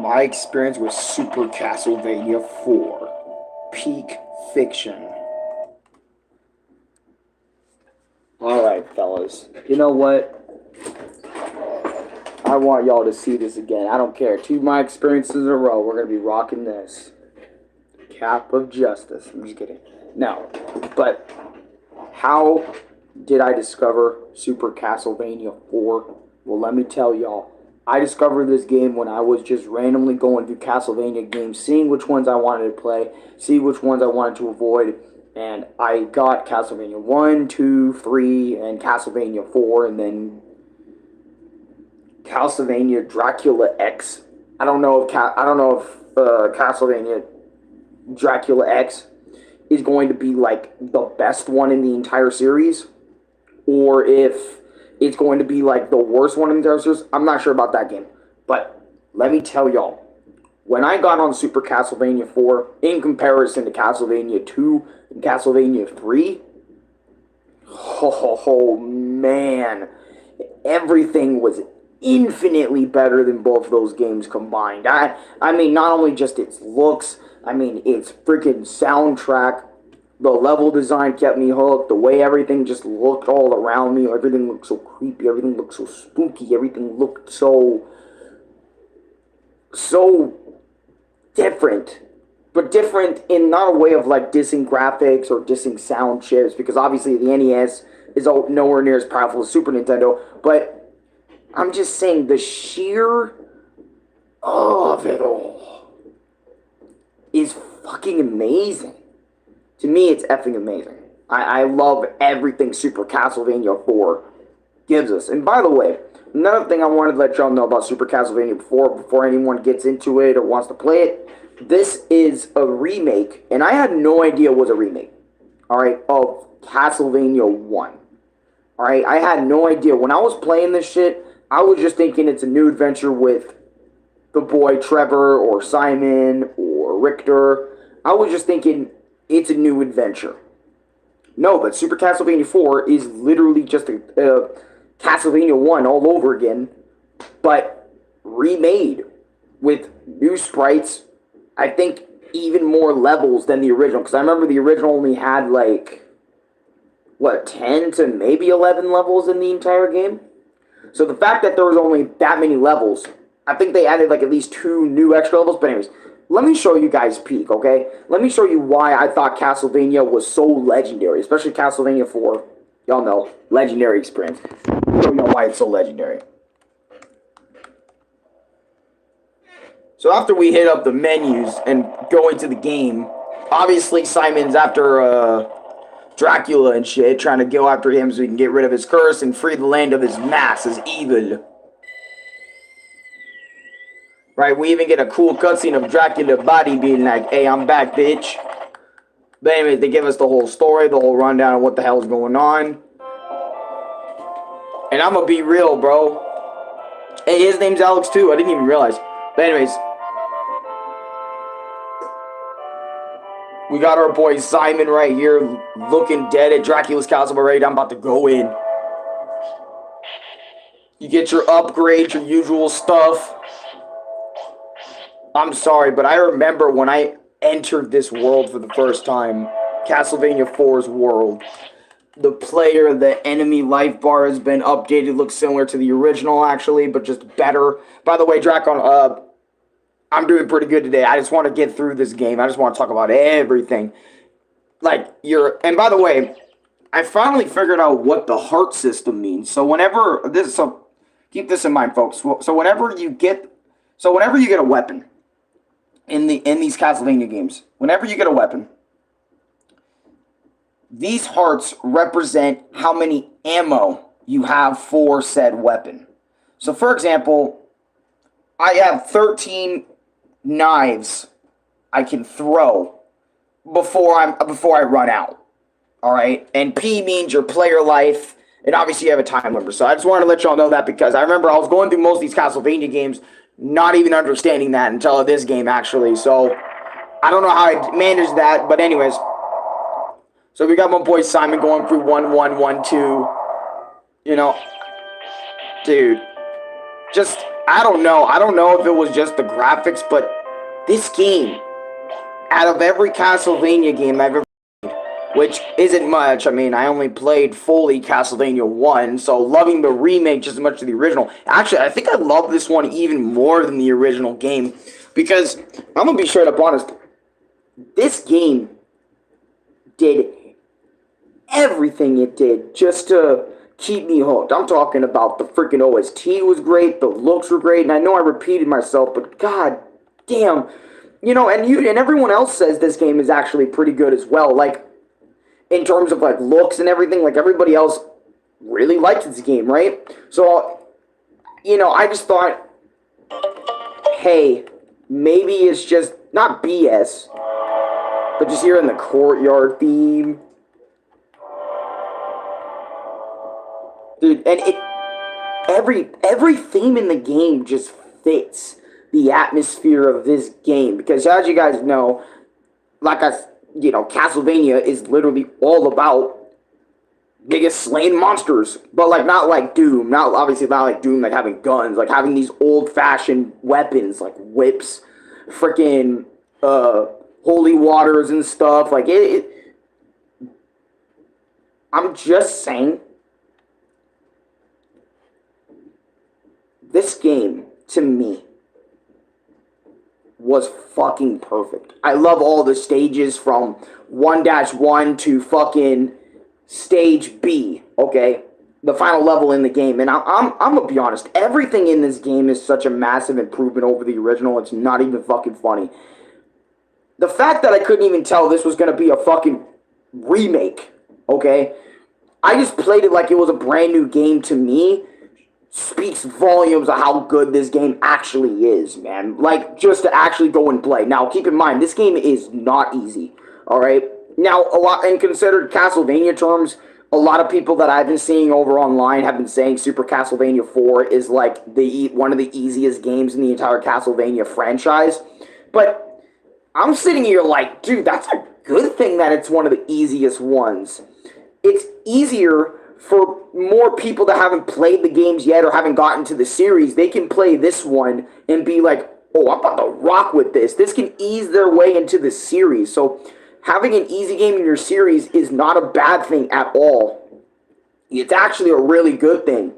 My experience with Super Castlevania 4. Peak fiction. Alright, fellas. You know what? I want y'all to see this again. I don't care. 2 of my experiences in a row, we're going to be rocking this. Cap of Justice. I'm just kidding. No. But how did I discover Super Castlevania 4? Well, let me tell y'all. I discovered this game when I was just randomly going through Castlevania games, seeing which ones I wanted to play, see which ones I wanted to avoid, and I got Castlevania 1, 2, 3, and Castlevania 4, and then Castlevania Dracula X. I don't know if Castlevania Dracula X is going to be like the best one in the entire series, or if it's going to be like the worst one in the entire series. I'm not sure about that game, but let me tell y'all, when I got on Super Castlevania 4 in comparison to Castlevania 2 and Castlevania 3, oh man, everything was infinitely better than both those games combined. I mean, not only just its looks, I mean, its freaking soundtrack, the level design kept me hooked, the way everything just looked all around me, everything looked so creepy, everything looked so spooky, everything looked so different. But different in not a way of like dissing graphics or dissing sound chips, because obviously the NES is nowhere near as powerful as Super Nintendo, but I'm just saying the sheer of it all is fucking amazing. To me, it's effing amazing. I love everything Super Castlevania 4 gives us. And by the way, another thing I wanted to let y'all know about Super Castlevania before anyone gets into it or wants to play it, this is a remake, and I had no idea it was a remake, alright, of Castlevania 1. Alright, I had no idea. When I was playing this shit, I was just thinking it's a new adventure with the boy Trevor or Simon or Richter. I was just thinking it's a new adventure. No, but Super Castlevania 4 is literally just a Castlevania 1 all over again, but remade with new sprites. I think even more levels than the original, because I remember the original only had like, what, 10 to maybe 11 levels in the entire game? So the fact that there was only that many levels, I think they added like at least 2 new extra levels, but anyways, let me show you guys Peak, okay? Let me show you why I thought Castlevania was so legendary, especially Castlevania 4. Y'all know, legendary experience. Let me show y'all why it's so legendary. So after we hit up the menus and go into the game, obviously Simon's after Dracula and shit, trying to go after him so he can get rid of his curse and free the land of his mass, his evil. Right, we even get a cool cutscene of Dracula's body being like, hey, I'm back, bitch. But anyways, they give us the whole story, the whole rundown of what the hell is going on. And I'm gonna be real, bro. Hey, his name's Alex too, I didn't even realize. But anyways, we got our boy Simon right here, looking dead at Dracula's castle already. I'm about to go in. You get your upgrades, your usual stuff. I'm sorry, but I remember when I entered this world for the first time, Castlevania 4's world, the player, the enemy life bar has been updated, looks similar to the original actually, but just better. By the way, Dracon, I'm doing pretty good today. I just want to get through this game. I just want to talk about everything. And by the way, I finally figured out what the heart system means. So keep this in mind, folks. So whenever you get a weapon in these Castlevania games, whenever you get a weapon, these hearts represent how many ammo you have for said weapon. So for example, I have 13 knives I can throw before I run out. Alright? And P means your player life, and obviously you have a time limit. So I just wanted to let y'all know that, because I remember I was going through most of these Castlevania games not even understanding that until this game actually. So I don't know how I managed that, but anyways. So we got my boy Simon going through 1-1, 1-2. You know, dude, just, I don't know. I don't know if it was just the graphics, but this game, out of every Castlevania game I've ever, which isn't much. I mean, I only played fully Castlevania 1, so loving the remake just as much as the original. Actually, I think I love this one even more than the original game, because, I'm going to be straight up honest, this game did everything it did just to keep me hooked. I'm talking about the freaking OST was great, the looks were great, and I know I repeated myself, but god damn, and everyone else says this game is actually pretty good as well. Like, in terms of like looks and everything, like everybody else really liked this game, right? So, I just thought, hey, maybe it's just not BS, but just hearing the courtyard theme. Dude, and every theme in the game just fits the atmosphere of this game. Because as you guys know, Castlevania is literally all about niggas slaying monsters. But like not like Doom. Obviously not like Doom, like having guns, like having these old-fashioned weapons, like whips, freaking holy waters and stuff. Like I'm just saying, this game, to me, was fucking perfect. I love all the stages from 1-1 to fucking stage B, okay? The final level in the game. And I'm gonna be honest, everything in this game is such a massive improvement over the original, it's not even fucking funny. The fact that I couldn't even tell this was gonna be a fucking remake, okay? I just played it like it was a brand new game to me, speaks volumes of how good this game actually is, man. Like, just to actually go and play. Now, keep in mind, this game is not easy, alright? Now, in considered Castlevania terms, a lot of people that I've been seeing over online have been saying Super Castlevania 4 is like one of the easiest games in the entire Castlevania franchise. But I'm sitting here like, dude, that's a good thing that it's one of the easiest ones. It's easier for more people that haven't played the games yet or haven't gotten to the series. They can play this one and be like, oh, I'm about to rock with this. This can ease their way into the series. So having an easy game in your series is not a bad thing at all. It's actually a really good thing.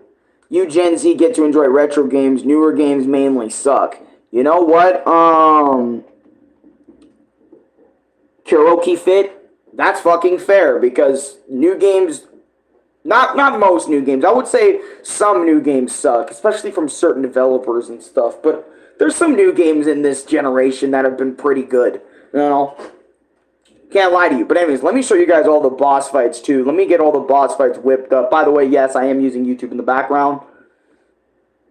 You Gen Z get to enjoy retro games. Newer games mainly suck. You know what? Karaoke Fit? That's fucking fair, because new games... Not most new games. I would say some new games suck, especially from certain developers and stuff. But there's some new games in this generation that have been pretty good. Can't lie to you. But anyways, let me show you guys all the boss fights too. Let me get all the boss fights whipped up. By the way, yes, I am using YouTube in the background.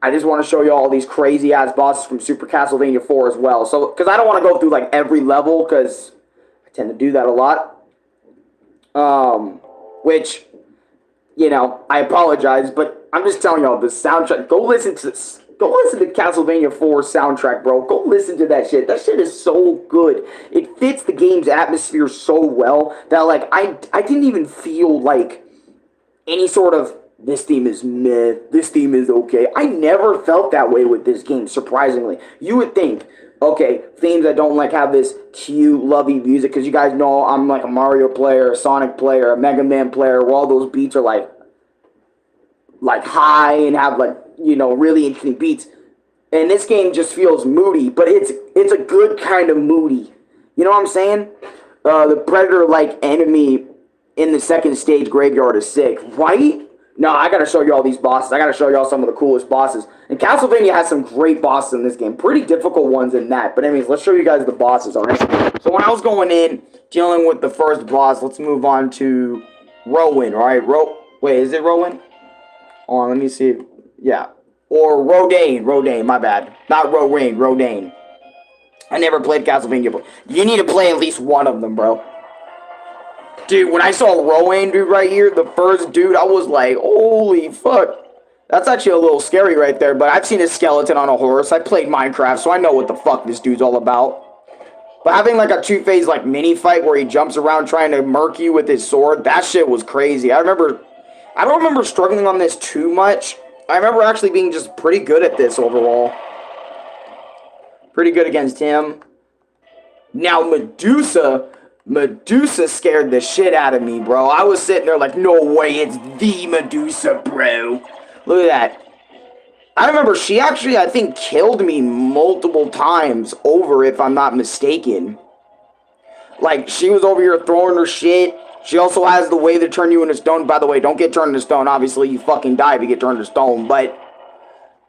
I just want to show you all these crazy ass bosses from Super Castlevania 4 as well. So, because I don't want to go through like every level, because I tend to do that a lot. Which, I apologize, but I'm just telling y'all, the soundtrack, go listen to Castlevania 4 soundtrack, bro. Go listen to that shit. That shit is so good. It fits the game's atmosphere so well that, like, I didn't even feel like any sort of, this theme is meh, this theme is okay. I never felt that way with this game, surprisingly. You would think, okay, themes that don't like have this cute, lovey music, because you guys know I'm like a Mario player, a Sonic player, a Mega Man player, where all those beats are like high and have like, really interesting beats. And this game just feels moody, but it's a good kind of moody. You know what I'm saying? The Predator-like enemy in the second stage graveyard is sick, right? No, I gotta show you all these bosses. I gotta show you all some of the coolest bosses. And Castlevania has some great bosses in this game. Pretty difficult ones in that. But anyways, let's show you guys the bosses, alright? So when I was going in, dealing with the first boss, let's move on to Rowan, alright? Wait, is it Rowan? Hold on, let me see. Yeah. Or Rodane, my bad. Not Rowan, Rodane. I never played Castlevania, but you need to play at least one of them, bro. Dude, when I saw Rowan, dude, right here, the first dude, I was like, holy fuck. That's actually a little scary right there, but I've seen a skeleton on a horse. I played Minecraft, so I know what the fuck this dude's all about. But having like a two-phase like mini fight where he jumps around trying to murk you with his sword, that shit was crazy. I don't remember struggling on this too much. I remember actually being just pretty good at this overall. Pretty good against him. Now, Medusa scared the shit out of me, bro. I was sitting there like, no way, it's the Medusa, bro. Look at that. I remember she actually, I think, killed me multiple times over, if I'm not mistaken. Like, she was over here throwing her shit. She also has the way to turn you into stone. By the way, don't get turned into stone. Obviously, you fucking die if you get turned into stone. But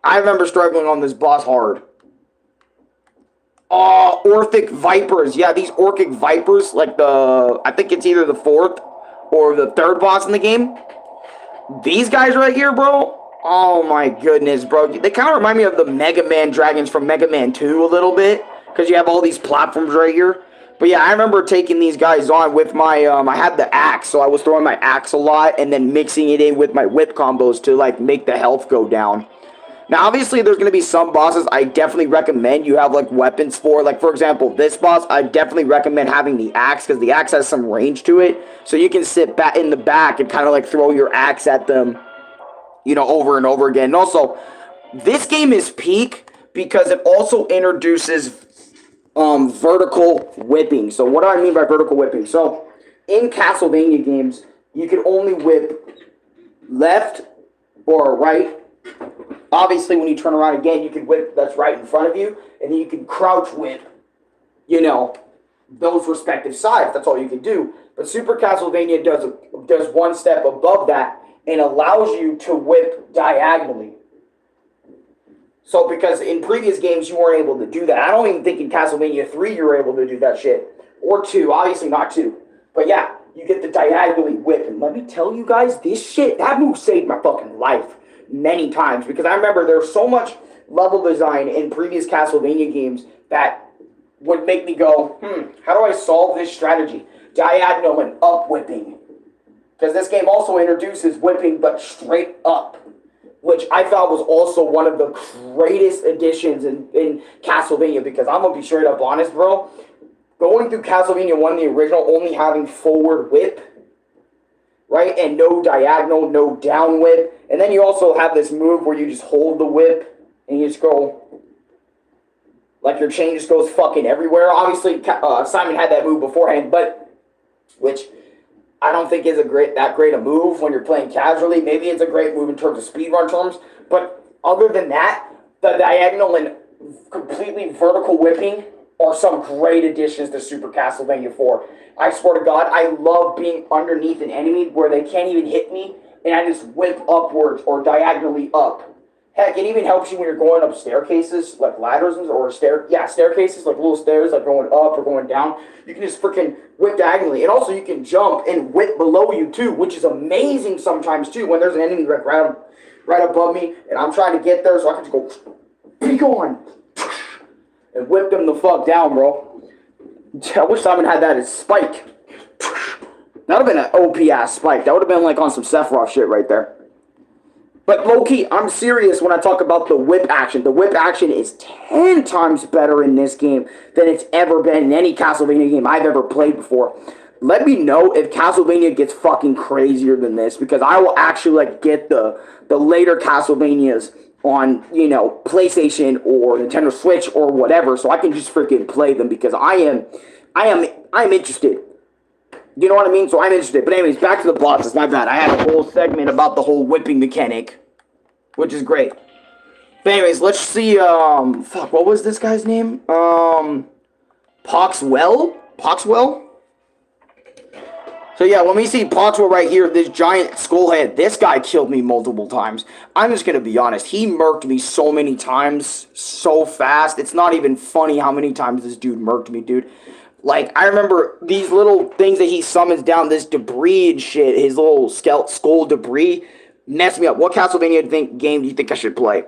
I remember struggling on this boss hard. Orphic Vipers. Yeah, these Orphic Vipers, like I think it's either the 4th or the 3rd boss in the game. These guys right here, bro. Oh my goodness, bro. They kind of remind me of the Mega Man dragons from Mega Man 2 a little bit. Because you have all these platforms right here. But yeah, I remember taking these guys on with my, I had the axe. So I was throwing my axe a lot and then mixing it in with my whip combos to like make the health go down. Now, obviously, there's going to be some bosses I definitely recommend you have, like, weapons for. Like, for example, this boss, I definitely recommend having the axe, because the axe has some range to it. So you can sit back in the back and kind of, like, throw your axe at them, you know, over and over again. And also, this game is peak because it also introduces vertical whipping. So what do I mean by vertical whipping? So, in Castlevania games, you can only whip left or right. Obviously, when you turn around again, you can whip that's right in front of you, and then you can crouch whip, you know, those respective sides. That's all you can do. But Super Castlevania does one step above that and allows you to whip diagonally. So, because in previous games, you weren't able to do that. I don't even think in Castlevania 3 you were able to do that shit. Or 2. Obviously not 2. But yeah, you get the diagonally whip. And let me tell you guys, this shit, that move saved my fucking life many times. Because I remember there's so much level design in previous Castlevania games that would make me go, how do I solve this strategy? Diagonal and up whipping. Because this game also introduces whipping, but straight up. Which I thought was also one of the greatest additions in Castlevania. Because I'm going to be straight up honest, bro. Going through Castlevania 1, the original, only having forward whip, right? And no diagonal, no down whip. And then you also have this move where you just hold the whip and you just go, like your chain just goes fucking everywhere. Obviously, Simon had that move beforehand, but, which I don't think is that great a move when you're playing casually. Maybe it's a great move in terms of speedrun terms, but other than that, the diagonal and completely vertical whipping are some great additions to Super Castlevania 4. I swear to God, I love being underneath an enemy where they can't even hit me, and I just whip upwards or diagonally up. Heck, it even helps you when you're going up staircases, like ladders or staircases, like little stairs, like going up or going down. You can just freaking whip diagonally. And also you can jump and whip below you too, which is amazing sometimes too, when there's an enemy right above me, and I'm trying to get there, so I can just go, be gone, and whip them the fuck down, bro. I wish Simon had that as Spike. That would have been an OP-ass Spike. That would have been like on some Sephiroth shit right there. But low-key, I'm serious when I talk about the whip action. The whip action is 10 times better in this game than it's ever been in any Castlevania game I've ever played before. Let me know if Castlevania gets fucking crazier than this, because I will actually like get the later Castlevanias on, you know, PlayStation or Nintendo Switch or whatever, so I can just freaking play them, because I am interested. You know what I mean? So I'm interested. But anyways, back to the bosses. My bad. I had a whole segment about the whole whipping mechanic, which is great. But anyways, let's see, fuck, what was this guy's name? Poxwell? So yeah, when we see Poxwell right here, this giant skull head, this guy killed me multiple times. I'm just gonna be honest, he murked me so many times, so fast. It's not even funny how many times this dude murked me, dude. Like, I remember these little things that he summons down, this debris and shit, his little skull debris, messed me up. What Castlevania game do you think I should play?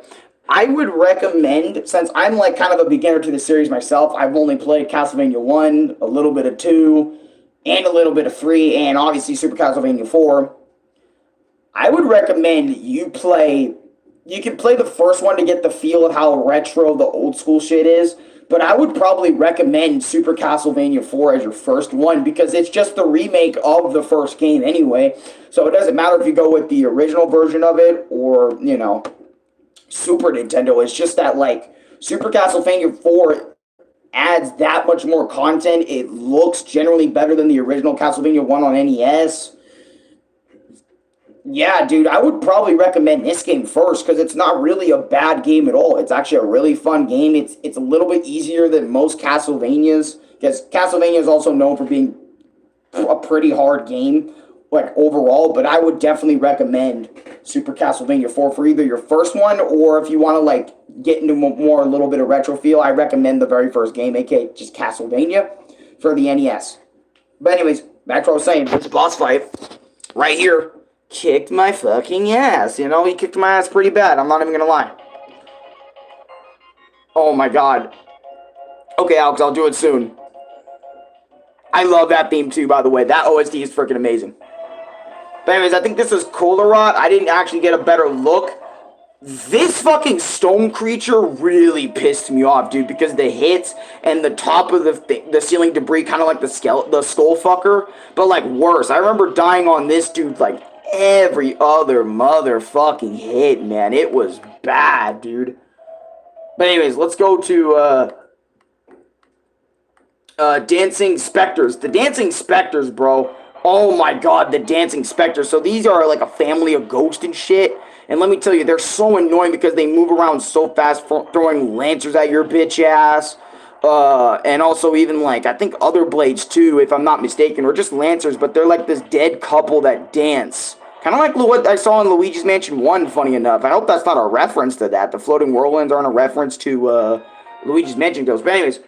I would recommend, since I'm like kind of a beginner to the series myself, I've only played Castlevania 1, a little bit of 2, and a little bit of 3, and obviously Super Castlevania 4. I would recommend you can play the first one to get the feel of how retro the old school shit is. But I would probably recommend Super Castlevania 4 as your first one, because it's just the remake of the first game anyway. So it doesn't matter if you go with the original version of it or, you know, Super Nintendo. It's just that, like, Super Castlevania 4 adds that much more content. It looks generally better than the original Castlevania 1 on NES. Yeah, dude, I would probably recommend this game first because it's not really a bad game at all. It's actually a really fun game. It's a little bit easier than most Castlevanias because Castlevania is also known for being a pretty hard game, like overall. But I would definitely recommend Super Castlevania 4 for either your first one or if you want to like get into more a little bit of retro feel. I recommend the very first game, aka just Castlevania, for the NES. But anyways, back to what I was saying. This boss fight right here kicked my fucking ass. You know, he kicked my ass pretty bad. I'm not even gonna lie. Oh my god. Okay, Alex, I'll do it soon. I love that theme too, by the way. That OST is freaking amazing. But anyways, I think this is Kolarot. I didn't actually get a better look. This fucking stone creature really pissed me off, dude, because the hits and the top of the ceiling debris, kind of like the skull fucker, but like worse. I remember dying on this dude like every other motherfucking hit, man. It was bad, dude. But anyways, let's go to Dancing Specters. The Dancing Specters, bro. Oh my god, the Dancing Specters. So these are like a family of ghosts and shit. And let me tell you, they're so annoying because they move around so fast, throwing lancers at your bitch ass. And also even like, I think other blades too, if I'm not mistaken, or just lancers, but they're like this dead couple that dance. Kind of like what I saw in Luigi's Mansion 1, funny enough. I hope that's not a reference to that. The floating whirlwinds aren't a reference to Luigi's Mansion ghosts. But anyways,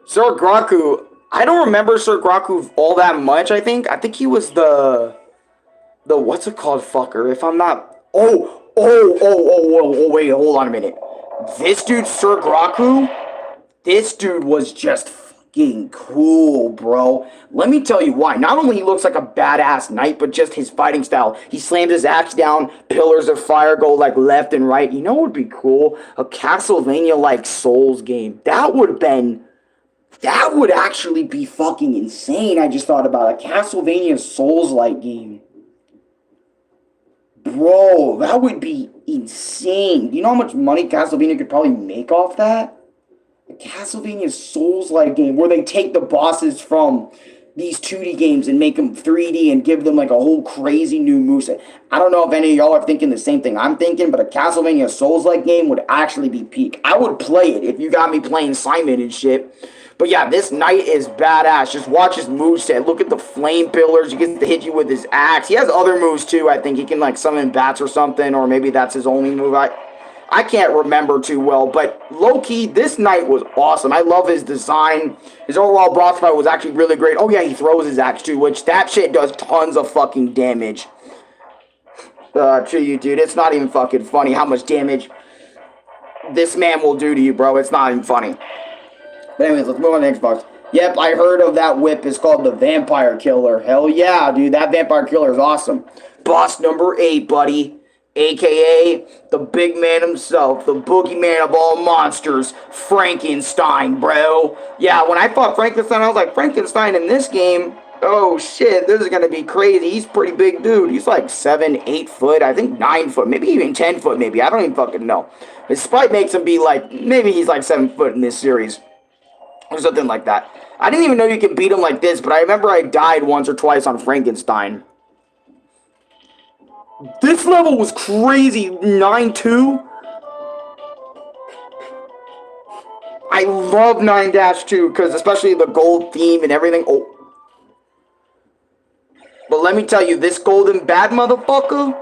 Sir Graku, I don't remember Sir Graku all that much, I think. I think he was the what's it called fucker, if I'm not... Wait, hold on a minute. This dude, Sir Graku, this dude was just fucking cool, bro. Let me tell you why. Not only he looks like a badass knight, but just his fighting style. He slams his axe down, pillars of fire go like left and right. You know what would be cool? A Castlevania-like Souls game. That would actually be fucking insane. I just thought about a Castlevania Souls-like game. Bro, that would be insane. You know how much money Castlevania could probably make off that? A Castlevania Souls-like game where they take the bosses from these 2D games and make them 3D and give them like a whole crazy new moveset. I don't know if any of y'all are thinking the same thing I'm thinking, but a Castlevania Souls-like game would actually be peak. I would play it if you got me playing Simon and shit. But yeah, this knight is badass. Just watch his moveset. Look at the flame pillars. He gets to hit you with his axe. He has other moves too. I think he can like summon bats or something, or maybe that's his only move. I can't remember too well, but low-key, this knight was awesome. I love his design. His overall boss fight was actually really great. Oh yeah, he throws his axe too, which that shit does tons of fucking damage. To you, dude. It's not even fucking funny how much damage this man will do to you, bro. It's not even funny. But anyways, let's move on to the Xbox. Yep, I heard of that whip. It's called the Vampire Killer. Hell yeah, dude. That Vampire Killer is awesome. Boss number 8, buddy. A.K.A. the big man himself. The boogeyman of all monsters. Frankenstein, bro. Yeah, when I fought Frankenstein, I was like, Frankenstein in this game? Oh, shit. This is going to be crazy. He's a pretty big dude. He's like 7, 8 foot. I think 9 foot. Maybe even 10 foot, maybe. I don't even fucking know. His sprite makes him be like, maybe he's like 7 foot in this series. Or something like that. I didn't even know you could beat him like this, but I remember I died once or twice on Frankenstein. This level was crazy. 9-2. I love 9-2 because especially the gold theme and everything. Oh. But let me tell you, this golden bad motherfucker,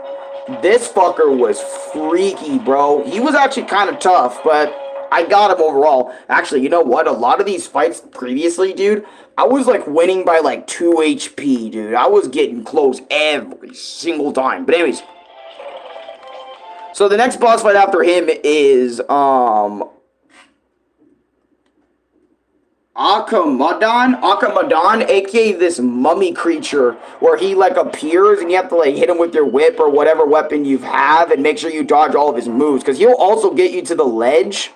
this fucker was freaky, bro. He was actually kind of tough, but I got him overall. Actually, you know what? A lot of these fights previously, dude, I was like winning by like 2 HP, dude. I was getting close every single time. But anyways, so the next boss fight after him is Akamadan, aka this mummy creature, where he like appears and you have to like hit him with your whip or whatever weapon you have and make sure you dodge all of his moves, because he'll also get you to the ledge.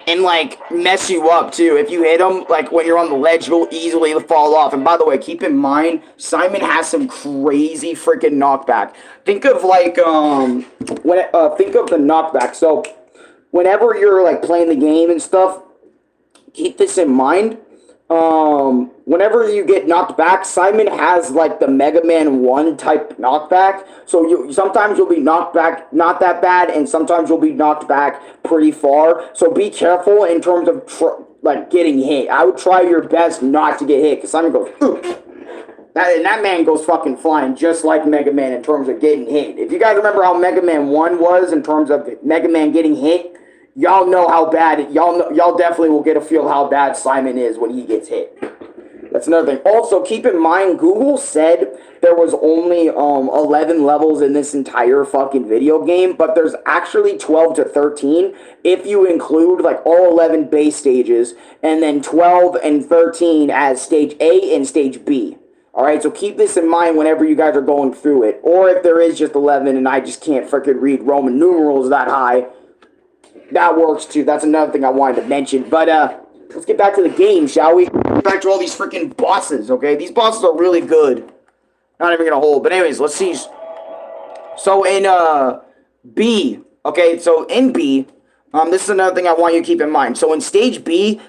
and like mess you up too. If you hit him, like when you're on the ledge, you'll easily fall off. And by the way, keep in mind, Simon has some crazy freaking knockback. Think of like think of the knockback. So whenever you're like playing the game and stuff, keep this in mind. Whenever you get knocked back, Simon has like the Mega Man 1 type knockback. So sometimes you'll be knocked back not that bad, and sometimes you'll be knocked back pretty far. So be careful in terms of like getting hit. I would try your best not to get hit, because Simon goes, ooh. That man goes fucking flying just like Mega Man in terms of getting hit. If you guys remember how Mega Man 1 was in terms of Mega Man getting hit, y'all know how bad, y'all definitely will get a feel how bad Simon is when he gets hit. That's another thing. Also, keep in mind, Google said there was only 11 levels in this entire fucking video game, but there's actually 12 to 13 if you include like all 11 base stages, and then 12 and 13 as stage A and stage B. Alright, so keep this in mind whenever you guys are going through it. Or if there is just 11 and I just can't freaking read Roman numerals that high, that works too. That's another thing I wanted to mention. But let's get back to the game, shall we? Get back to all these freaking bosses, okay? These bosses are really good. Not even gonna hold. But anyways, let's see. So in B, okay, so in B, this is another thing I want you to keep in mind. So in stage B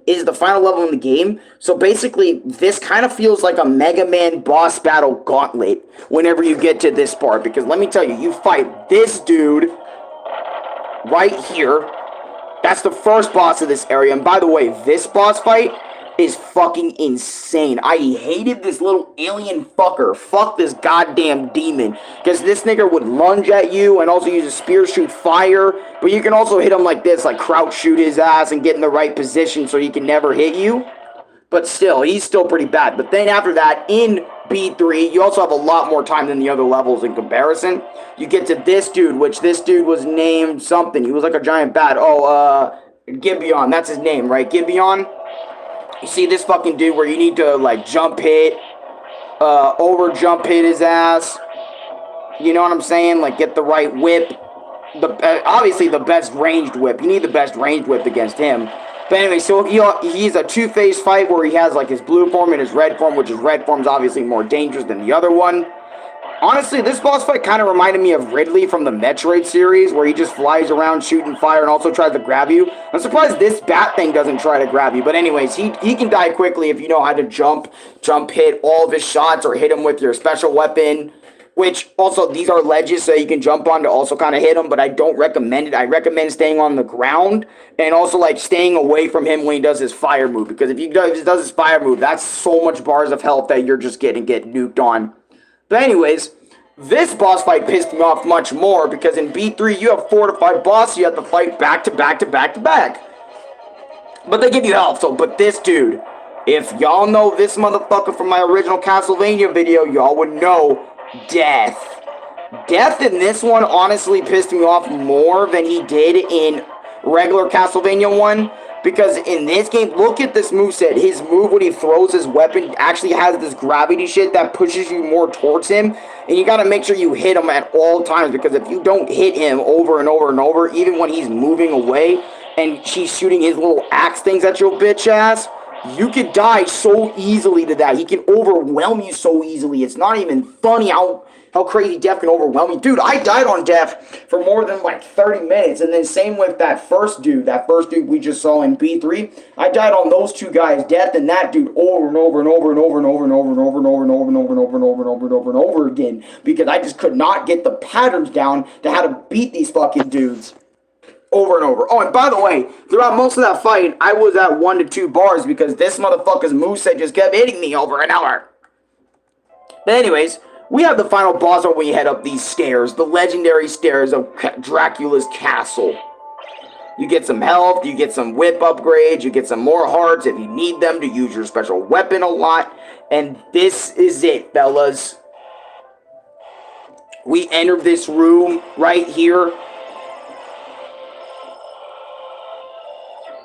is the final level in the game. So basically, this kind of feels like a Mega Man boss battle gauntlet whenever you get to this part. Because let me tell you, you fight this dude right here. That's the first boss of this area. And by the way, this boss fight is fucking insane. I hated this little alien fucker. Fuck this goddamn demon. Because this nigga would lunge at you and also use a spear, shoot fire. But you can also hit him like this, like crouch shoot his ass and get in the right position so he can never hit you. But still, he's still pretty bad. But then after that, in B3, you also have a lot more time than the other levels in comparison. You get to this dude, which this dude was named something. He was like a giant bat. Oh, Gibeon. That's his name, right? Gibeon. You see this fucking dude where you need to, like, jump hit, over jump hit his ass. You know what I'm saying? Like, get the right whip. Obviously, the best ranged whip. You need the best ranged whip against him. But anyway, so he's a two-phase fight where he has, like, his blue form and his red form, which his red form is obviously more dangerous than the other one. Honestly, this boss fight kind of reminded me of Ridley from the Metroid series, where he just flies around shooting fire and also tries to grab you. I'm surprised this bat thing doesn't try to grab you. But anyways, he can die quickly if you know how to jump hit all of his shots, or hit him with your special weapon. Which, also, these are ledges, so you can jump on to also kind of hit him, but I don't recommend it. I recommend staying on the ground, and also, like, staying away from him when he does his fire move. Because if he does his fire move, that's so much bars of health that you're just getting nuked on. But anyways, this boss fight pissed me off much more, because in B3 you have 4 to 5 bosses you have to fight back to back to back to back. But they give you health, but this dude, if y'all know this motherfucker from my original Castlevania video, y'all would know Death. Death in this one honestly pissed me off more than he did in regular Castlevania 1. Because in this game, look at this moveset. His move when he throws his weapon actually has this gravity shit that pushes you more towards him. And you gotta make sure you hit him at all times. Because if you don't hit him over and over and over, even when he's moving away and he's shooting his little axe things at your bitch ass, you could die so easily to that. He can overwhelm you so easily. It's not even funny how crazy Death can overwhelm you. Dude, I died on Death for more than like 30 minutes. And then same with that first dude we just saw in B3. I died on those two guys, Death and that dude, over and over and over and over and over and over and over and over and over and over and over and over and over and over and over again. Because I just could not get the patterns down to how to beat these fucking dudes. Over and over. Oh, and by the way, throughout most of that fight, I was at 1 to 2 bars because this motherfucker's moveset just kept hitting me over and over. But anyways, we have the final boss when we head up these stairs, the legendary stairs of Dracula's castle. You get some health, you get some whip upgrades, you get some more hearts if you need them to use your special weapon a lot. And this is it, fellas. We enter this room right here.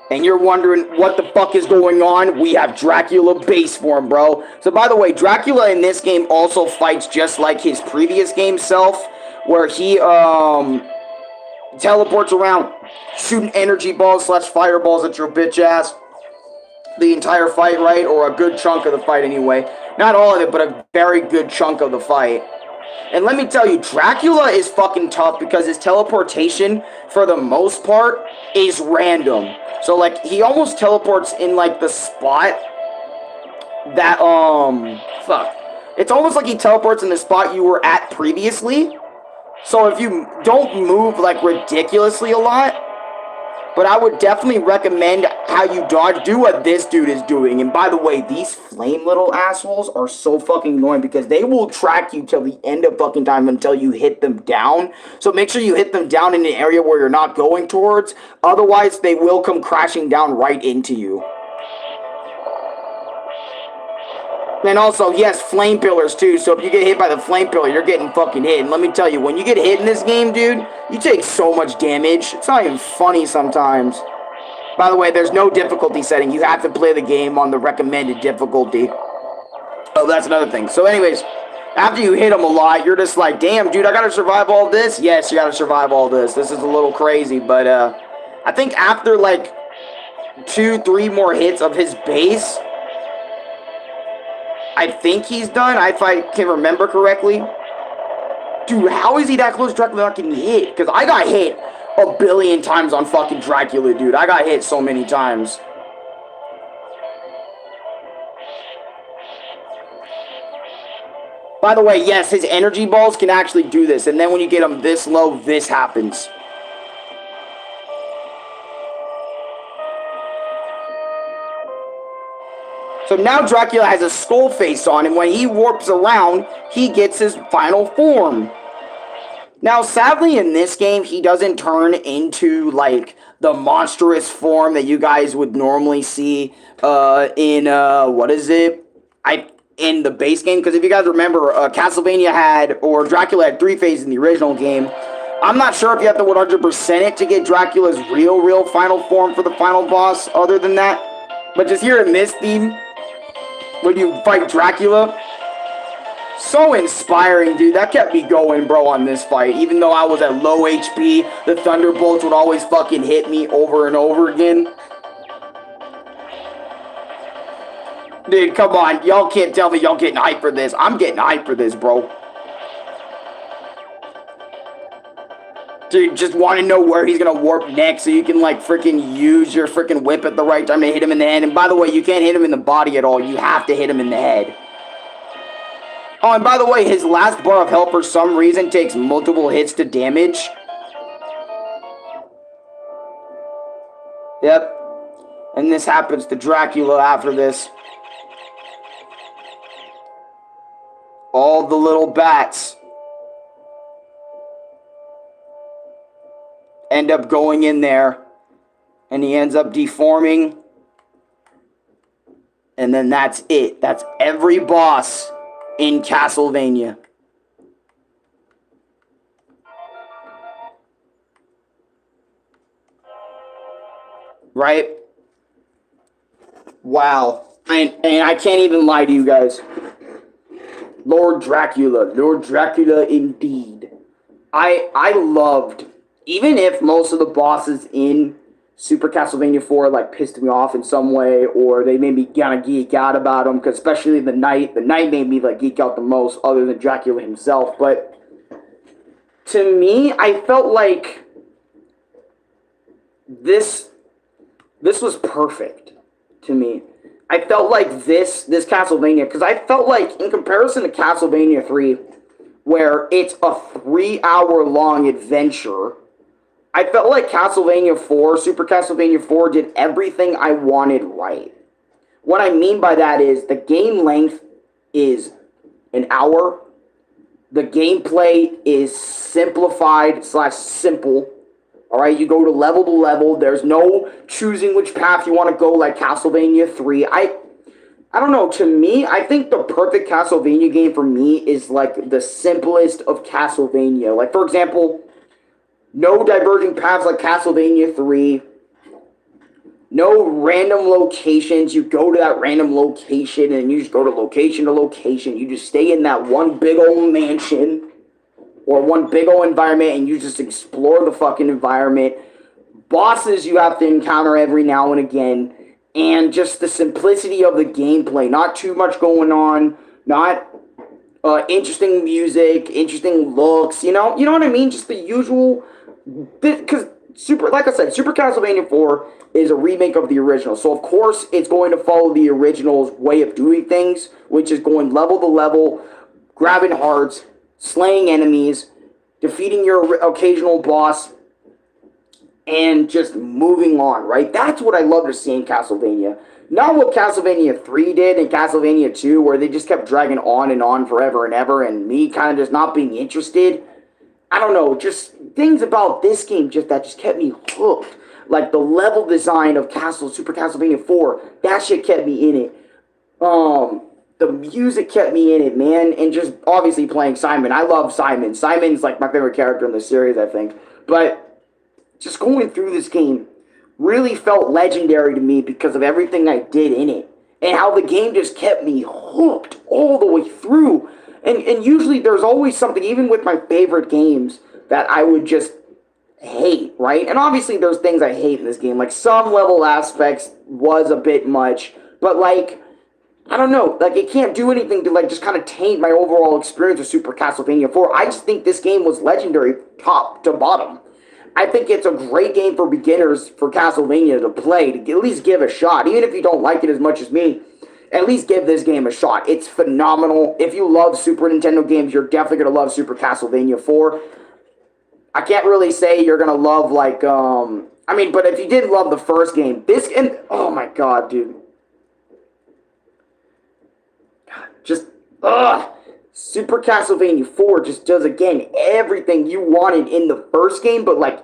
And you're wondering what the fuck is going on? We have Dracula base form, bro. So by the way, Dracula in this game also fights just like his previous game self, where he teleports around, shooting energy balls / fireballs at your bitch ass the entire fight, right? Or a good chunk of the fight anyway. Not all of it, but a very good chunk of the fight. And let me tell you, Dracula is fucking tough because his teleportation, for the most part, is random. So, like, he almost teleports in, like, the spot that, fuck. It's almost like he teleports in the spot you were at previously. So if you don't move, like, ridiculously a lot, but I would definitely recommend how you dodge. Do what this dude is doing. And by the way, these flame little assholes are so fucking annoying because they will track you till the end of fucking time until you hit them down. So make sure you hit them down in an area where you're not going towards. Otherwise, they will come crashing down right into you. And also, he has flame pillars too, so if you get hit by the flame pillar, you're getting fucking hit. And let me tell you, when you get hit in this game, dude, you take so much damage. It's not even funny sometimes. By the way, there's no difficulty setting. You have to play the game on the recommended difficulty. Oh, that's another thing. So anyways, after you hit him a lot, you're just like, damn, dude, I gotta survive all this? Yes, you gotta survive all this. This is a little crazy, but I think after like 2-3 more hits of his base, I think he's done, if I can remember correctly. Dude, how is he that close to Dracula not getting hit? Because I got hit a billion times on fucking Dracula, dude. I got hit so many times. By the way, yes, his energy balls can actually do this. And then when you get them this low, this happens. So now Dracula has a skull face on, and when he warps around, he gets his final form. Now, sadly, in this game, he doesn't turn into, like, the monstrous form that you guys would normally see in in the base game. Because if you guys remember, Castlevania had, or Dracula had 3 phases in the original game. I'm not sure if you have to 100% it to get Dracula's real final form for the final boss, other than that. But just here in this theme, when you fight Dracula, so inspiring, dude. That kept me going, bro, on this fight. Even though I was at low HP, the thunderbolts would always fucking hit me over and over again. Dude, come on. Y'all can't tell me y'all getting hyped for this. I'm getting hyped for this, bro. Dude, just want to know where he's going to warp next so you can, like, freaking use your freaking whip at the right time to hit him in the head. And by the way, you can't hit him in the body at all. You have to hit him in the head. Oh, and by the way, his last bar of health for some reason takes multiple hits to damage. Yep. And this happens to Dracula after this. All the little bats end up going in there, and he ends up deforming, and then that's it. That's every boss in Castlevania. Right? Wow. And I can't even lie to you guys. Lord Dracula indeed. I loved, even if most of the bosses in Super Castlevania 4 like pissed me off in some way, or they made me kind of geek out about them, because especially the Knight made me like geek out the most, other than Dracula himself. But to me, I felt like this was perfect to me. I felt like this Castlevania, because I felt like in comparison to Castlevania 3, where it's a 3-hour-long adventure, I felt like Castlevania 4, Super Castlevania 4, did everything I wanted right. What I mean by that is the game length is an hour. The gameplay is simplified / simple. Alright, you go to level. There's no choosing which path you want to go like Castlevania 3. I don't know, to me, I think the perfect Castlevania game for me is like the simplest of Castlevania. Like, for example, no diverging paths like Castlevania 3. No random locations. You go to that random location and you just go to location to location. You just stay in that one big old mansion. or one big old environment, and you just explore the fucking environment. Bosses you have to encounter every now and again, and just the simplicity of the gameplay. Not too much going on, not interesting music, interesting looks. You know what I mean? Just the usual. Because like I said, Super Castlevania 4 is a remake of the original, so of course it's going to follow the original's way of doing things, which is going level to level, grabbing hearts, slaying enemies, defeating your occasional boss, and just moving on, right? That's what I love to see in Castlevania. Not what Castlevania 3 did and Castlevania 2, where they just kept dragging on forever and ever, and me kind of just not being interested. I don't know, just things about this game that just kept me hooked. Like the level design of Super Castlevania 4, that shit kept me in it. The music kept me in it, man, and just obviously playing Simon. I love Simon. Simon's like my favorite character in the series, I think. But just going through this game really felt legendary to me because of everything I did in it. And how the game just kept me hooked all the way through. And usually there's always something, even with my favorite games, that I would just hate, right? And obviously there's things I hate in this game. Like some level aspects was a bit much. But like, I don't know. Like it can't do anything to like just kind of taint my overall experience with Super Castlevania 4. I just think this game was legendary top to bottom. I think it's a great game for beginners for Castlevania to play, to at least give a shot. Even if you don't like it as much as me, at least give this game a shot. It's phenomenal. If you love Super Nintendo games, you're definitely going to love Super Castlevania 4. I can't really say you're going to love, like, but if you did love the first game, oh my god, dude. Super Castlevania 4 just does, again, everything you wanted in the first game, but, like,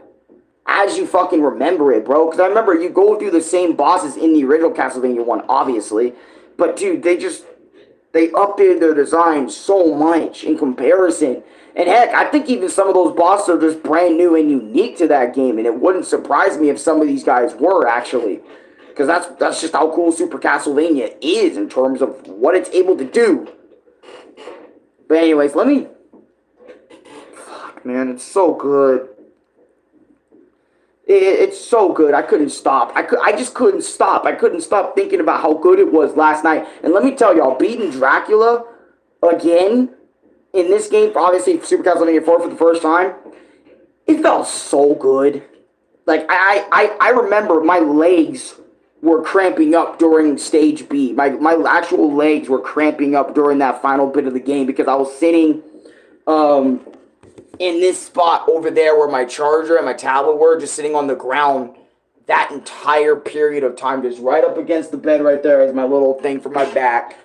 as you fucking remember it, bro. Because I remember you go through the same bosses in the original Castlevania 1, obviously. But, dude, they updated their design so much in comparison. And, heck, I think even some of those bosses are just brand new and unique to that game. And it wouldn't surprise me if some of these guys were, actually. Because that's just how cool Super Castlevania is in terms of what it's able to do. But anyways, fuck, man, it's so good. It's so good. I couldn't stop. I just couldn't stop. I couldn't stop thinking about how good it was last night. And let me tell y'all, beating Dracula again in this game, obviously Super Castlevania 4 for the first time, it felt so good. Like, I remember my legs were cramping up during stage B. My actual legs were cramping up during that final bit of the game because I was sitting in this spot over there where my charger and my tablet were, just sitting on the ground that entire period of time, just right up against the bed right there is my little thing for my back,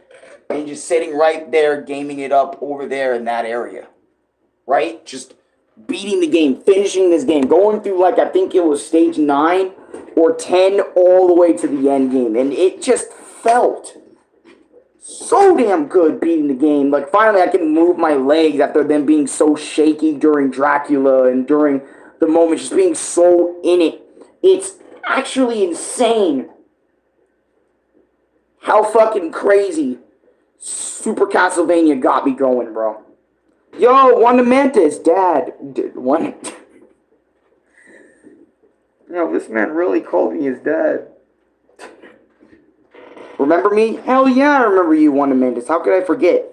and just sitting right there, gaming it up over there in that area, right? Just beating the game, finishing this game, going through, like, I think it was stage 9 or 10 all the way to the end game, and it just felt so damn good beating the game. Like, finally I can move my legs after them being so shaky during Dracula and during the moment, just being so in it. It's actually insane how fucking crazy Super Castlevania got me going, bro. Yo, Wanda Mantis, Dad. Yo, this man really called me his dad. Remember me? Hell yeah, I remember you, Wanda Mantis. How could I forget?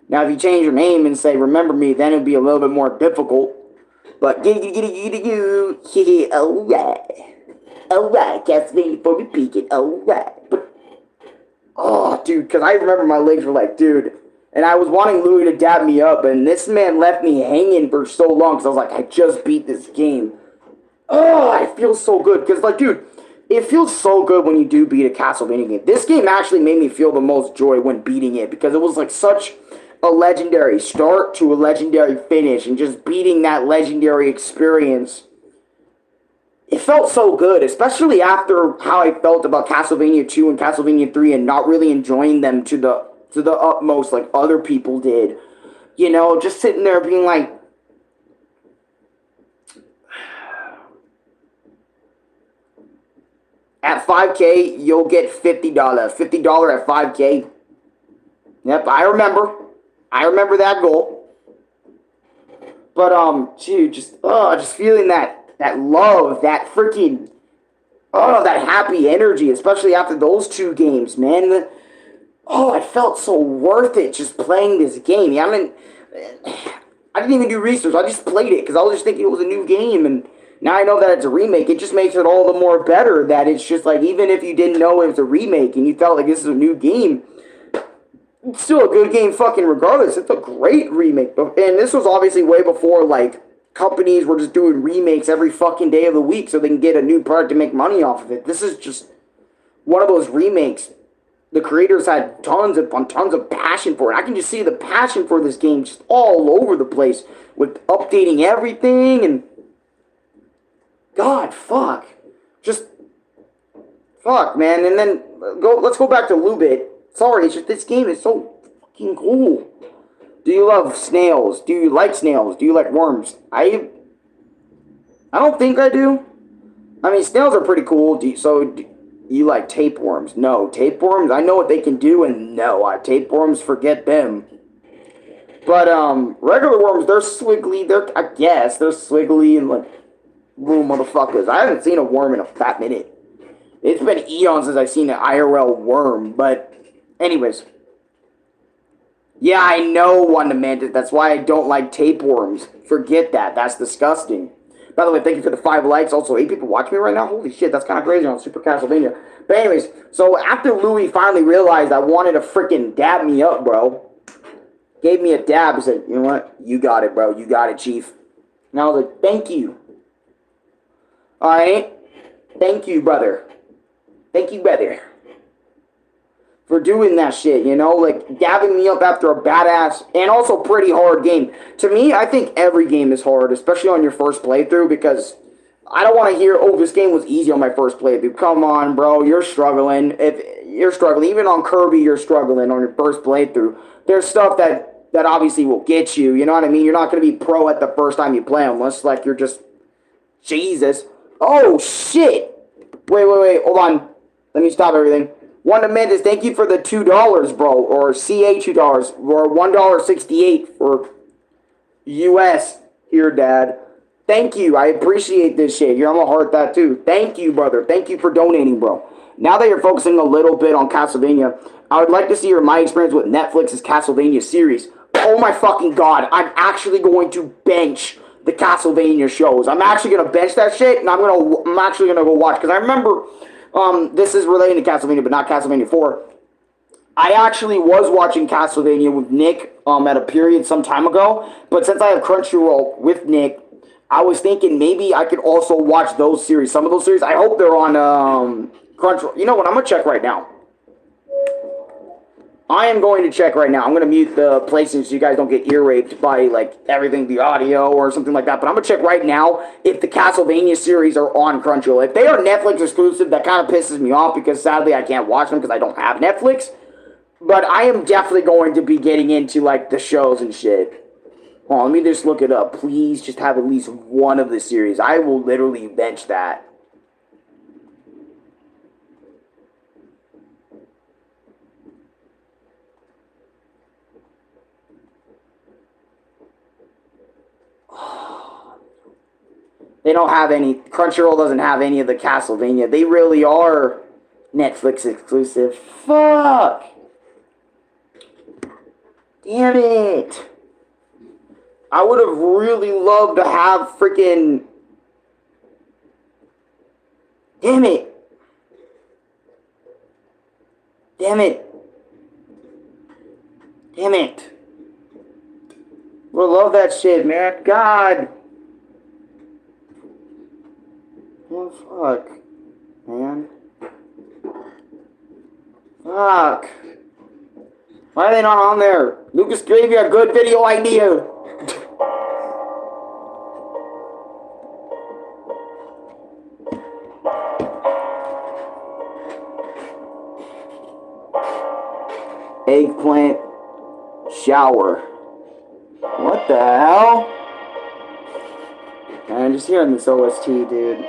Now, if you change your name and say, remember me, then it'd be a little bit more difficult. But, alright, Castlevania for me peeking, alright. But, oh, dude, because I remember my legs were like, dude, and I was wanting Louis to dab me up, and this man left me hanging for so long, because I was like, I just beat this game. Oh, I feel so good, because, like, dude, it feels so good when you do beat a Castlevania game. This game actually made me feel the most joy when beating it, because it was like such a legendary start to a legendary finish, and just beating that legendary experience, it felt so good, especially after how I felt about Castlevania 2 and Castlevania 3 and not really enjoying them to the utmost like other people did. You know, just sitting there being like, at 5K, you'll get $50. $50 at 5K. Yep, I remember that goal. But dude, just feeling that love, that freaking that happy energy, especially after those two games, man. Oh, it felt so worth it just playing this game. Yeah, I didn't even do research. I just played it because I was just thinking it was a new game, and now I know that it's a remake. It just makes it all the more better that it's just like even if you didn't know it was a remake and you felt like this is a new game, it's still a good game fucking regardless. It's a great remake. And this was obviously way before like companies were just doing remakes every fucking day of the week so they can get a new product to make money off of it. This is just one of those remakes. The creators had tons of passion for it. I can just see the passion for this game just all over the place with updating everything and God, fuck. Just fuck, man. And then let's go back to Lubit. Sorry, it's just this game is so fucking cool. Do you love snails? Do you like snails? Do you like worms? I don't think I do. I mean, snails are pretty cool. Do you like tapeworms? No, tapeworms, I know what they can do, and no, tapeworms, forget them. But regular worms, they're swiggly. I guess they're swiggly and like little motherfuckers. I haven't seen a worm in a fat minute. It's been eons since I've seen an IRL worm, but anyways. Yeah, I know, Wanda Mantis. That's why I don't like tapeworms. Forget that. That's disgusting. By the way, thank you for the 5 likes. Also, 8 people watching me right now. Holy shit, that's kind of crazy on Super Castlevania. But anyways, so after Louis finally realized I wanted to freaking dab me up, bro, gave me a dab and said, you know what? You got it, bro. You got it, Chief. And I was like, thank you. Alright? Thank you, brother. Thank you, brother. For doing that shit, you know? Like, dabbing me up after a badass and also pretty hard game. To me, I think every game is hard, especially on your first playthrough, because I don't want to hear, oh, this game was easy on my first playthrough. Come on, bro. You're struggling. If you're struggling, even on Kirby, you're struggling on your first playthrough. There's stuff that obviously will get you. You know what I mean? You're not going to be pro at the first time you play unless, like, you're just Jesus. Oh, shit. Wait. Hold on. Let me stop everything. Wanda Mendes, thank you for the $2, bro. Or CA $2. Or $1.68 for US here, Dad. Thank you. I appreciate this shit. Here, I'm going to heart that too. Thank you, brother. Thank you for donating, bro. Now that you're focusing a little bit on Castlevania, I would like to see my experience with Netflix's Castlevania series. Oh my fucking God. I'm actually going to bench the Castlevania shows. I'm actually going to bench that shit, and I'm actually going to go watch. Because I remember, this is related to Castlevania, but not Castlevania 4. I actually was watching Castlevania with Nick at a period some time ago. But since I have Crunchyroll with Nick, I was thinking maybe I could also watch those series. Some of those series, I hope they're on Crunchyroll. You know what? I'm going to check right now. I am going to check right now. I'm going to mute the places so you guys don't get ear raped by like everything, the audio or something like that. But I'm going to check right now if the Castlevania series are on Crunchyroll. If they are Netflix exclusive, that kind of pisses me off because sadly I can't watch them because I don't have Netflix. But I am definitely going to be getting into like the shows and shit. Hold on, let me just look it up. Please just have at least one of the series. I will literally bench that. They don't have any. Crunchyroll doesn't have any of the Castlevania. They really are Netflix exclusive. Fuck. Damn it. I would have really loved to have freaking... Damn it. Damn it. Damn it. Would love that shit, man. God. Oh, fuck. Man. Fuck. Why are they not on there? Lucas gave you a good video idea. Eggplant shower. What the hell? Man, just hearing this OST, dude.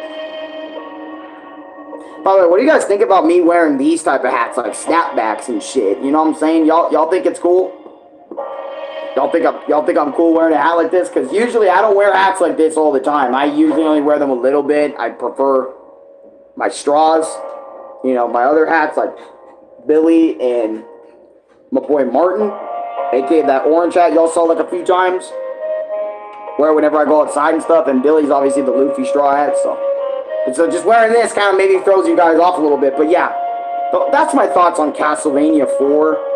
By the way, what do you guys think about me wearing these type of hats, like snapbacks and shit? You know what I'm saying? Y'all think it's cool? Y'all think I'm cool wearing a hat like this? Because usually I don't wear hats like this all the time. I usually only wear them a little bit. I prefer my straws. You know, my other hats like Billy and my boy Martin, aka that orange hat y'all saw like a few times. Wear whenever I go outside and stuff. And Billy's obviously the Luffy straw hat. So just wearing this kind of maybe throws you guys off a little bit. But yeah, that's my thoughts on Castlevania 4.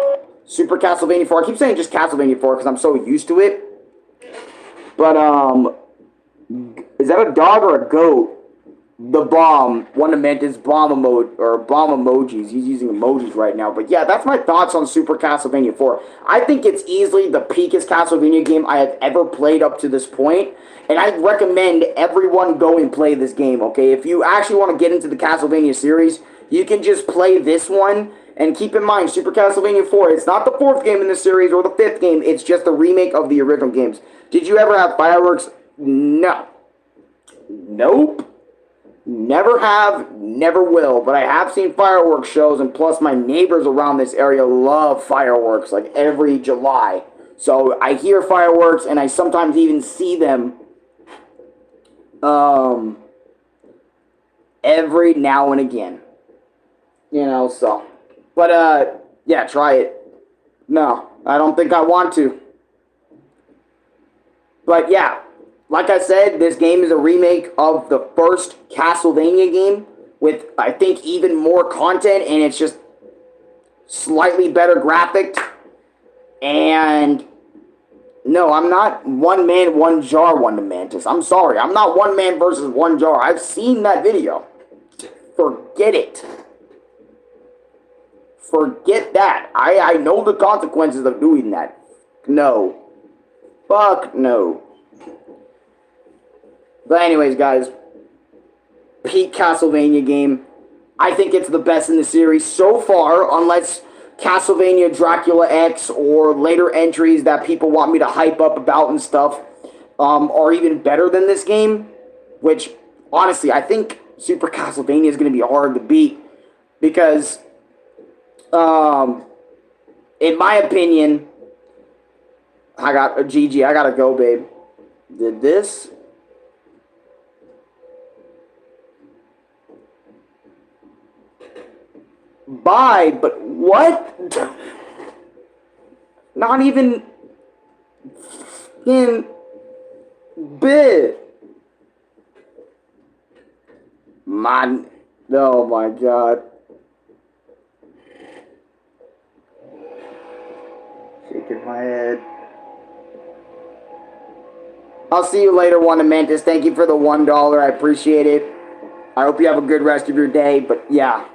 Super Castlevania 4. I keep saying just Castlevania 4 because I'm so used to it. But, is that a dog or a goat? The bomb. One of meant is bomb emojis. He's using emojis right now. But yeah, that's my thoughts on Super Castlevania 4. I think it's easily the peakest Castlevania game I have ever played up to this point. And I recommend everyone go and play this game, okay? If you actually want to get into the Castlevania series, you can just play this one. And keep in mind, Super Castlevania 4, it's not the 4th game in the series or the 5th game. It's just a remake of the original games. Did you ever have fireworks? No. Nope. Never have, never will. But I have seen fireworks shows, and plus my neighbors around this area love fireworks, like every July. So I hear fireworks, and I sometimes even see them every now and again. You know, so... But, yeah, try it. No, I don't think I want to. But, yeah, like I said, this game is a remake of the first Castlevania game with, I think, even more content, and it's just slightly better graphic. And, no, I'm not one man, one jar, one to Mantis. I'm sorry. I'm not one man versus one jar. I've seen that video. Forget it. Forget that. I know the consequences of doing that. No. Fuck no. But anyways, guys. Peak Castlevania game. I think it's the best in the series so far, unless Castlevania Dracula X or later entries that people want me to hype up about and stuff are even better than this game. Which, honestly, I think Super Castlevania is going to be hard to beat. Because... in my opinion, I got a GG. I gotta go, babe. Did this? Bye, but what? Not even in bit. Man, oh my god. Shaking my head. I'll see you later, Wanda Mantis. Thank you for the $1. I appreciate it. I hope you have a good rest of your day. But yeah,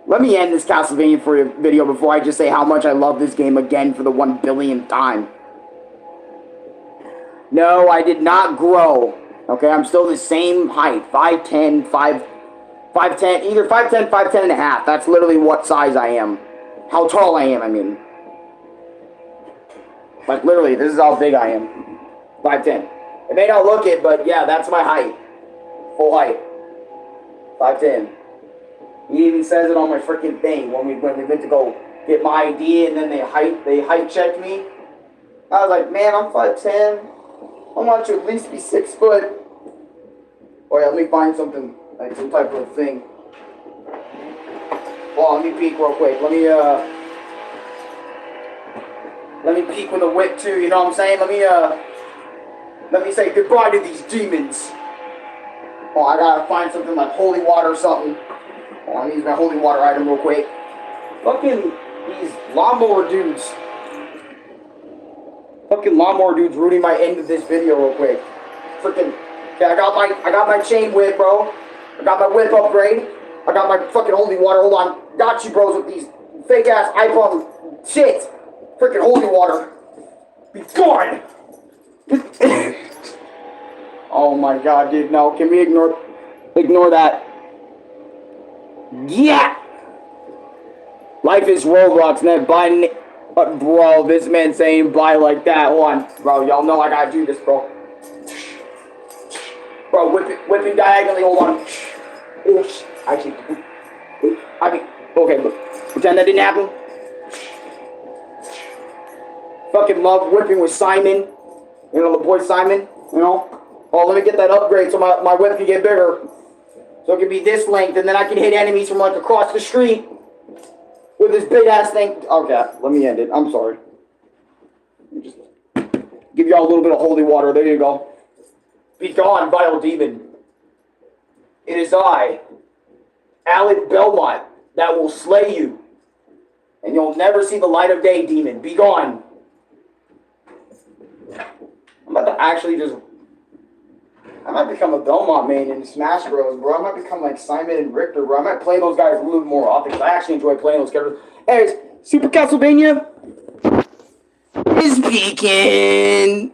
let me end this Castlevania for you video before I just say how much I love this game again for the 1 billionth time. No, I did not grow. Okay, I'm still the same height. 5'10", 5'10", either 5'10", 5'10 and a half. That's literally what size I am. How tall I am, I mean. Like, literally, this is how big I am. 5'10". It may not look it, but yeah, that's my height. Full height. 5'10". He even says it on my freaking thing when we went to go get my ID and then they height checked me. I was like, man, I'm 5'10". I want you to at least be 6 foot. Oh yeah, let me find something, like some type of thing. Well, let me peek real quick. Let me peek with a whip too, you know what I'm saying? Let me say goodbye to these demons. Oh, I gotta find something like holy water or something. Oh, I'm gonna use my holy water item real quick. Fucking these lawnmower dudes. Fucking lawnmower dudes ruining my end of this video real quick. Freaking, okay, I got my chain whip, bro. I got my whip upgrade. I got my fucking holy water. Hold on. Got you, bros, with these fake ass iPhone shit. Freaking holy water. Be gone. Oh my god, dude. No, can we ignore that? Yeah. Life is Roblox, man. Bro, this man saying bye like that. Hold on, bro. Y'all know I gotta do this, bro. Bro, whipping diagonally. Hold on. Actually, okay, look. Pretend that didn't happen. fucking love whipping with Simon. You know, the boy Simon, you know? Oh, let me get that upgrade so my whip can get bigger. So it can be this length, and then I can hit enemies from like across the street with this big ass thing. Okay, let me end it. I'm sorry. Let me just give y'all a little bit of holy water. There you go. Be gone, vile demon. It is I, Alec Belmont, that will slay you. And you'll never see the light of day, demon. Be gone. I'm about to actually just... I might become a Belmont main in Smash Bros, bro. I might become like Simon and Richter, bro. I might play those guys a little bit more often because I actually enjoy playing those characters. Anyways, Super Castlevania is peaking.